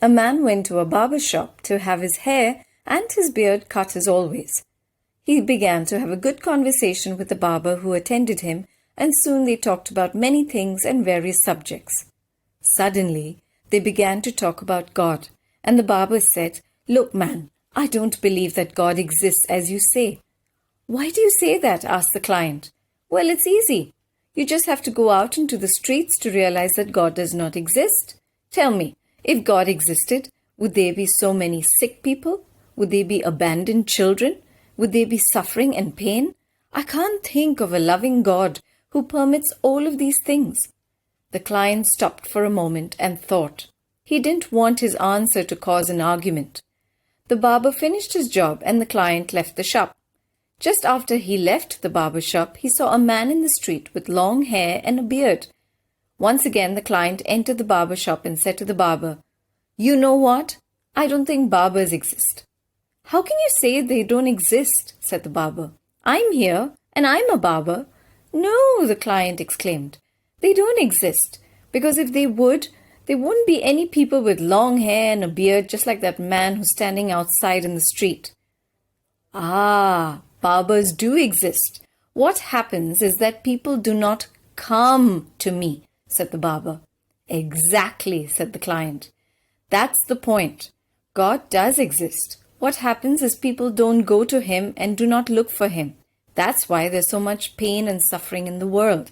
A man went to a barber shop to have his hair and his beard cut as always. He began to have a good conversation with the barber who attended him, and soon they talked about many things and various subjects. Suddenly, they began to talk about God, and the barber said, "Look, man, I don't believe that God exists as you say." "Why do you say that?" asked the client. "Well, it's easy. You just have to go out into the streets to realize that God does not exist. Tell me, if God existed, would there be so many sick people? Would there be abandoned children? Would there be suffering and pain? I can't think of a loving God who permits all of these things." The client stopped for a moment and thought. He didn't want his answer to cause an argument. The barber finished his job and the client left the shop. Just after he left the barber shop, he saw a man in the street with long hair and a beard. Once again, the client entered the barber shop and said to the barber, "You know what? I don't think barbers exist." "How can you say they don't exist?" said the barber. "I'm here, and I'm a barber." "No," the client exclaimed. "They don't exist, because if they would, there wouldn't be any people with long hair and a beard just like that man who's standing outside in the street." "Ah, barbers do exist. What happens is that people do not come to me," said the barber. "Exactly," said the client. "That's the point. God does exist. What happens is people don't go to him and do not look for him. That's why there's so much pain and suffering in the world.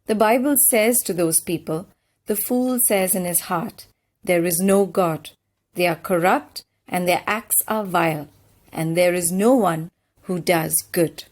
The Bible says to those people, the fool says in his heart, 'There is no God.' They are corrupt and their acts are vile, and there is no one who does good."